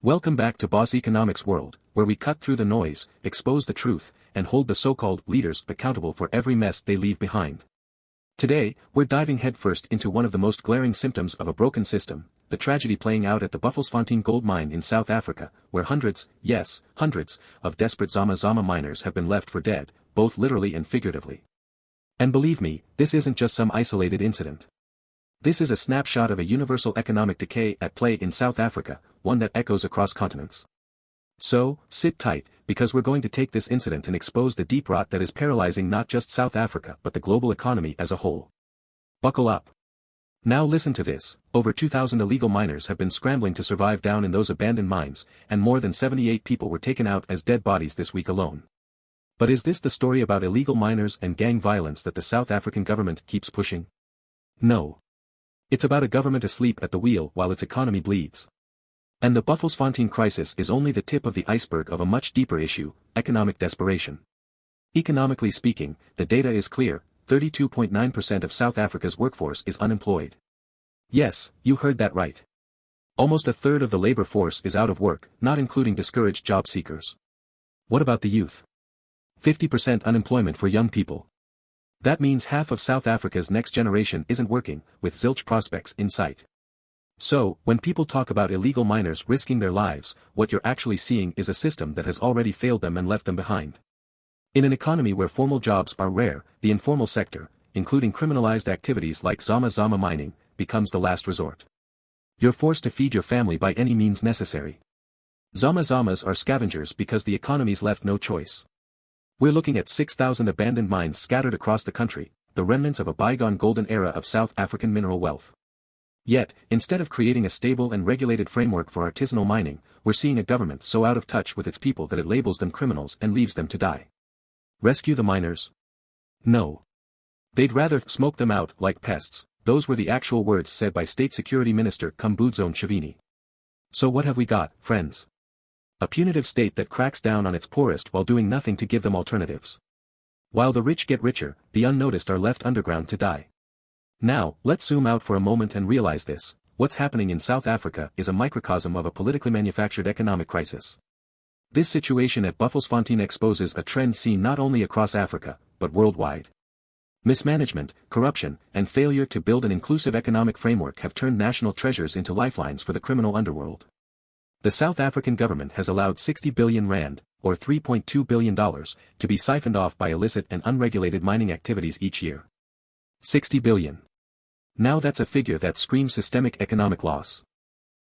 Welcome back to Boss Economics World, where we cut through the noise, expose the truth, and hold the so-called leaders accountable for every mess they leave behind. Today, we're diving headfirst into one of the most glaring symptoms of a broken system, the tragedy playing out at the Buffelsfontein gold mine in South Africa, where hundreds, yes, hundreds, of desperate Zama miners have been left for dead, both literally and figuratively. And believe me, this isn't just some isolated incident. This is a snapshot of a universal economic decay at play in South Africa, one that echoes across continents. So, sit tight, because we're going to take this incident and expose the deep rot that is paralyzing not just South Africa but the global economy as a whole. Buckle up. Now listen to this, over 2,000 illegal miners have been scrambling to survive down in those abandoned mines, and more than 78 people were taken out as dead bodies this week alone. But is this the story about illegal miners and gang violence that the South African government keeps pushing? No. It's about a government asleep at the wheel while its economy bleeds. And the Buffelsfontein crisis is only the tip of the iceberg of a much deeper issue, economic desperation. Economically speaking, the data is clear, 32.9% of South Africa's workforce is unemployed. Yes, you heard that right. Almost a third of the labor force is out of work, not including discouraged job seekers. What about the youth? 50% unemployment for young people. That means half of South Africa's next generation isn't working, with zilch prospects in sight. So, when people talk about illegal miners risking their lives, what you're actually seeing is a system that has already failed them and left them behind. In an economy where formal jobs are rare, the informal sector, including criminalized activities like Zama mining, becomes the last resort. You're forced to feed your family by any means necessary. Zamas are scavengers because the economy's left no choice. We're looking at 6,000 abandoned mines scattered across the country, the remnants of a bygone golden era of South African mineral wealth. Yet, instead of creating a stable and regulated framework for artisanal mining, we're seeing a government so out of touch with its people that it labels them criminals and leaves them to die. Rescue the miners? No. They'd rather smoke them out like pests. Those were the actual words said by State Security Minister Kumbuzone Shavini. So what have we got, friends? A punitive state that cracks down on its poorest while doing nothing to give them alternatives. While the rich get richer, the unnoticed are left underground to die. Now, let's zoom out for a moment and realize this: what's happening in South Africa is a microcosm of a politically manufactured economic crisis. This situation at Buffelsfontein exposes a trend seen not only across Africa, but worldwide. Mismanagement, corruption, and failure to build an inclusive economic framework have turned national treasures into lifelines for the criminal underworld. The South African government has allowed 60 billion rand, or $3.2 billion, to be siphoned off by illicit and unregulated mining activities each year. 60 billion. Now that's a figure that screams systemic economic loss.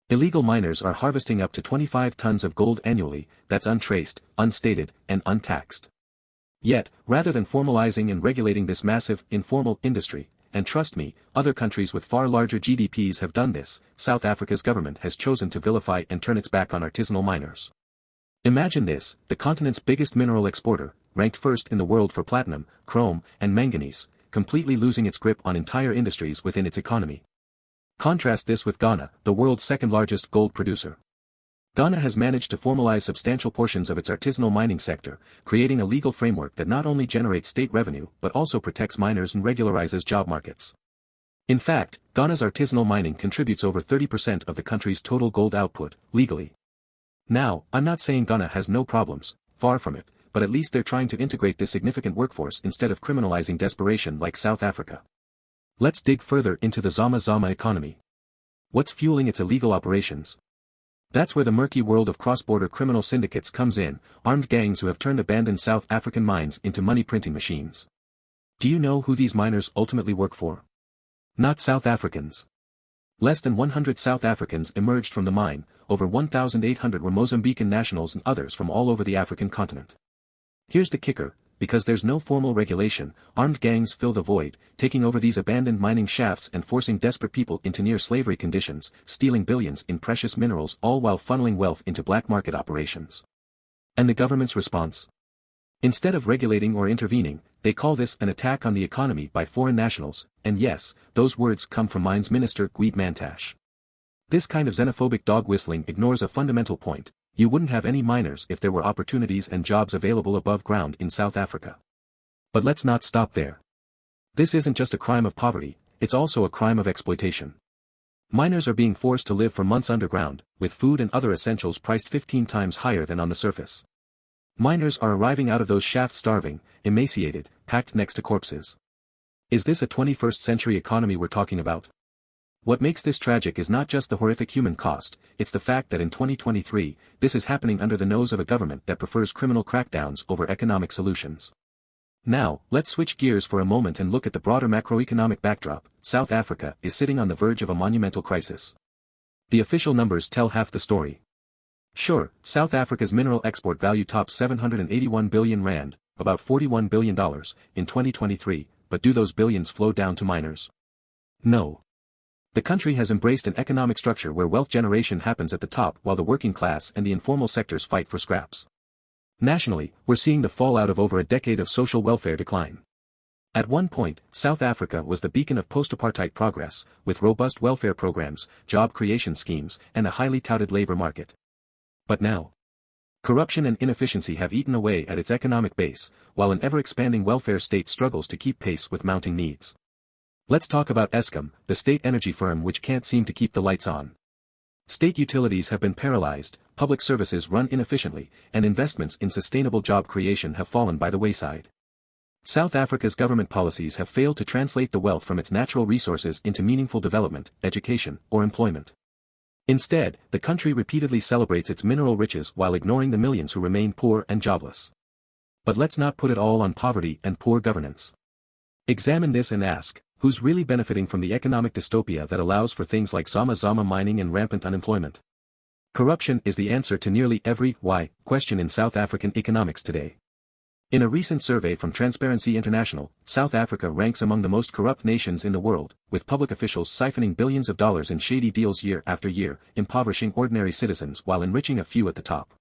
Illegal miners are harvesting up to 25 tons of gold annually, that's untraced, unstated, and untaxed. Yet, rather than formalizing and regulating this massive, informal industry, and trust me, other countries with far larger GDPs have done this, South Africa's government has chosen to vilify and turn its back on artisanal miners. Imagine this: the continent's biggest mineral exporter, ranked first in the world for platinum, chrome, and manganese, completely losing its grip on entire industries within its economy. Contrast this with Ghana, the world's second-largest gold producer. Ghana has managed to formalize substantial portions of its artisanal mining sector, creating a legal framework that not only generates state revenue but also protects miners and regularizes job markets. In fact, Ghana's artisanal mining contributes over 30% of the country's total gold output, legally. Now, I'm not saying Ghana has no problems, far from it, but at least they're trying to integrate this significant workforce instead of criminalizing desperation like South Africa. Let's dig further into the Zama economy. What's fueling its illegal operations? That's where the murky world of cross-border criminal syndicates comes in, armed gangs who have turned abandoned South African mines into money-printing machines. Do you know who these miners ultimately work for? Not South Africans. Less than 100 South Africans emerged from the mine, over 1,800 were Mozambican nationals and others from all over the African continent. Here's the kicker: because there's no formal regulation, armed gangs fill the void, taking over these abandoned mining shafts and forcing desperate people into near-slavery conditions, stealing billions in precious minerals, all while funneling wealth into black market operations. And the government's response? Instead of regulating or intervening, they call this an attack on the economy by foreign nationals, and yes, those words come from Mines Minister Gwede Mantashe. This kind of xenophobic dog whistling ignores a fundamental point: you wouldn't have any miners if there were opportunities and jobs available above ground in South Africa. But let's not stop there. This isn't just a crime of poverty, it's also a crime of exploitation. Miners are being forced to live for months underground, with food and other essentials priced 15 times higher than on the surface. Miners are arriving out of those shafts starving, emaciated, packed next to corpses. Is this a 21st century economy we're talking about? What makes this tragic is not just the horrific human cost, it's the fact that in 2023, this is happening under the nose of a government that prefers criminal crackdowns over economic solutions. Now, let's switch gears for a moment and look at the broader macroeconomic backdrop. South Africa is sitting on the verge of a monumental crisis. The official numbers tell half the story. Sure, South Africa's mineral export value topped 781 billion rand, about $41 billion, in 2023, but do those billions flow down to miners? No. The country has embraced an economic structure where wealth generation happens at the top while the working class and the informal sectors fight for scraps. Nationally, we're seeing the fallout of over a decade of social welfare decline. At one point, South Africa was the beacon of post-apartheid progress, with robust welfare programs, job creation schemes, and a highly touted labor market. But now, corruption and inefficiency have eaten away at its economic base, while an ever-expanding welfare state struggles to keep pace with mounting needs. Let's talk about Eskom, the state energy firm which can't seem to keep the lights on. State utilities have been paralyzed, public services run inefficiently, and investments in sustainable job creation have fallen by the wayside. South Africa's government policies have failed to translate the wealth from its natural resources into meaningful development, education, or employment. Instead, the country repeatedly celebrates its mineral riches while ignoring the millions who remain poor and jobless. But let's not put it all on poverty and poor governance. Examine this and ask, who's really benefiting from the economic dystopia that allows for things like Zama mining and rampant unemployment? Corruption is the answer to nearly every why question in South African economics today. In a recent survey from Transparency International, South Africa ranks among the most corrupt nations in the world, with public officials siphoning billions of dollars in shady deals year after year, impoverishing ordinary citizens while enriching a few at the top.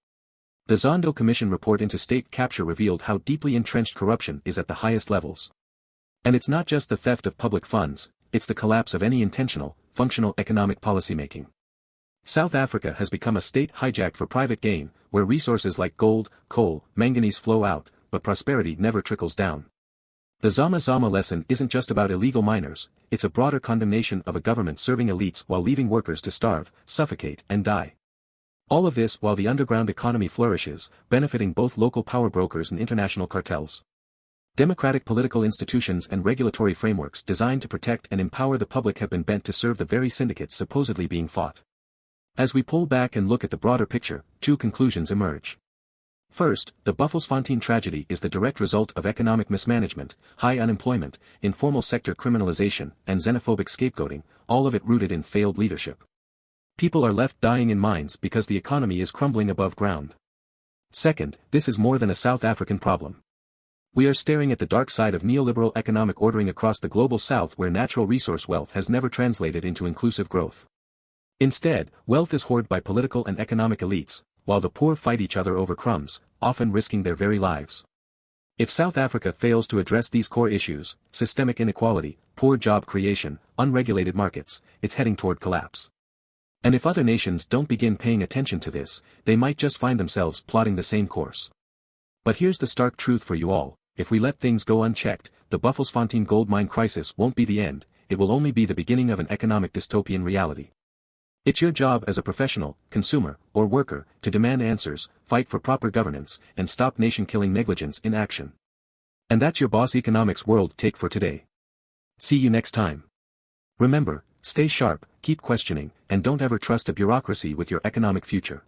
The Zondo Commission report into state capture revealed how deeply entrenched corruption is at the highest levels. And it's not just the theft of public funds, it's the collapse of any intentional, functional economic policymaking. South Africa has become a state hijacked for private gain, where resources like gold, coal, manganese flow out, but prosperity never trickles down. The Zama lesson isn't just about illegal miners, it's a broader condemnation of a government serving elites while leaving workers to starve, suffocate, and die. All of this while the underground economy flourishes, benefiting both local power brokers and international cartels. Democratic political institutions and regulatory frameworks designed to protect and empower the public have been bent to serve the very syndicates supposedly being fought. As we pull back and look at the broader picture, two conclusions emerge. First, the Buffelsfontein tragedy is the direct result of economic mismanagement, high unemployment, informal sector criminalization, and xenophobic scapegoating, all of it rooted in failed leadership. People are left dying in mines because the economy is crumbling above ground. Second, this is more than a South African problem. We are staring at the dark side of neoliberal economic ordering across the global south where natural resource wealth has never translated into inclusive growth. Instead, wealth is hoarded by political and economic elites, while the poor fight each other over crumbs, often risking their very lives. If South Africa fails to address these core issues, systemic inequality, poor job creation, unregulated markets, it's heading toward collapse. And if other nations don't begin paying attention to this, they might just find themselves plotting the same course. But here's the stark truth for you all, if we let things go unchecked, the Buffelsfontein gold mine crisis won't be the end, it will only be the beginning of an economic dystopian reality. It's your job as a professional, consumer, or worker, to demand answers, fight for proper governance, and stop nation-killing negligence in action. And that's your Boss Economics World take for today. See you next time. Remember, stay sharp, keep questioning, and don't ever trust a bureaucracy with your economic future.